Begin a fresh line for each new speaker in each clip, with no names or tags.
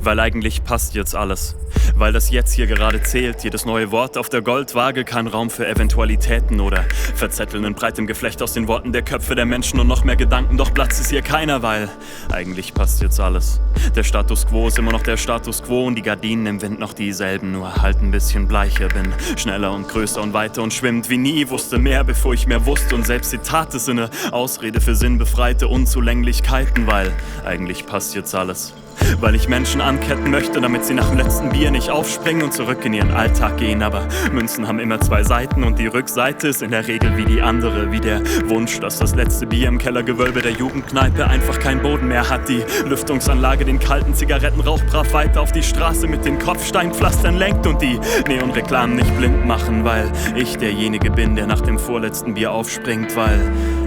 Weil eigentlich passt jetzt alles. Weil das jetzt hier gerade zählt. Jedes neue Wort auf der Goldwaage, kein Raum für Eventualitäten oder Verzetteln in breitem Geflecht aus den Worten der Köpfe der Menschen und noch mehr Gedanken. Doch Platz ist hier keiner, weil eigentlich passt jetzt alles. Der Status Quo ist immer noch der Status Quo und die Gardinen im Wind noch dieselben, nur halt ein bisschen bleicher. Bin schneller und größer und weiter und schwimmend wie nie. Wusste mehr, bevor ich mehr wusste und selbst Zitate sind eine Ausrede für sinnbefreite Unzulänglichkeiten, weil eigentlich passt jetzt alles. Weil ich Menschen anketten möchte, damit sie nach dem letzten Bier nicht aufspringen und zurück in ihren Alltag gehen. Aber Münzen haben immer zwei Seiten und die Rückseite ist in der Regel wie die andere. Wie der Wunsch, dass das letzte Bier im Kellergewölbe der Jugendkneipe einfach keinen Boden mehr hat. Die Lüftungsanlage den kalten Zigarettenrauch brav weiter auf die Straße mit den Kopfsteinpflastern lenkt und die Neonreklamen nicht blind machen, weil ich derjenige bin, der nach dem vorletzten Bier aufspringt, weil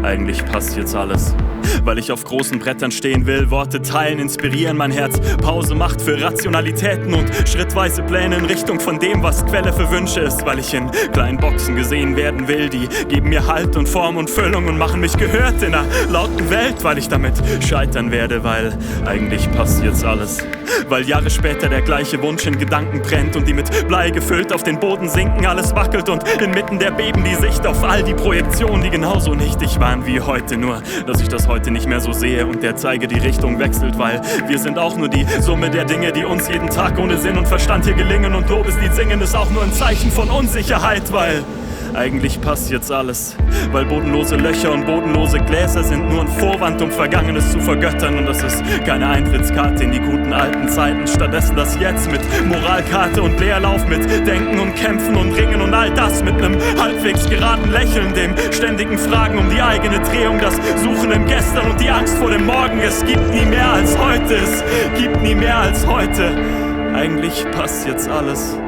eigentlich passt jetzt alles. Weil ich auf großen Brettern stehen will, Worte teilen, inspirieren, mein Herz Pause macht für Rationalitäten und schrittweise Pläne in Richtung von dem, was Quelle für Wünsche ist. Weil ich in kleinen Boxen gesehen werden will, die geben mir Halt und Form und Füllung und machen mich gehört in einer lauten Welt. Weil ich damit scheitern werde, weil eigentlich passt jetzt alles. Weil Jahre später der gleiche Wunsch in Gedanken brennt und die mit Blei gefüllt auf den Boden sinken, alles wackelt und inmitten der Beben die Sicht auf all die Projektionen, die genauso nichtig waren wie heute. Nur, dass ich das heute nicht mehr so sehe und der Zeige die Richtung wechselt, weil wir sind auch nur die Summe der Dinge, die uns jeden Tag ohne Sinn und Verstand hier gelingen und Lobeslied singen ist auch nur ein Zeichen von Unsicherheit, weil eigentlich passt jetzt alles. Weil bodenlose Löcher und bodenlose Gläser sind nur ein Vorwand, um Vergangenes zu vergöttern. Und das ist keine Eintrittskarte in die guten alten Zeiten. Stattdessen das Jetzt mit Moralkarte und Leerlauf, mit Denken und Kämpfen und Ringen und all das mit einem halbwegs geraden Lächeln, dem ständigen Fragen um die eigene Drehung, das Suchen im Gestern und die Angst vor dem Morgen. Es gibt nie mehr als heute, es gibt nie mehr als heute. Eigentlich passt jetzt alles.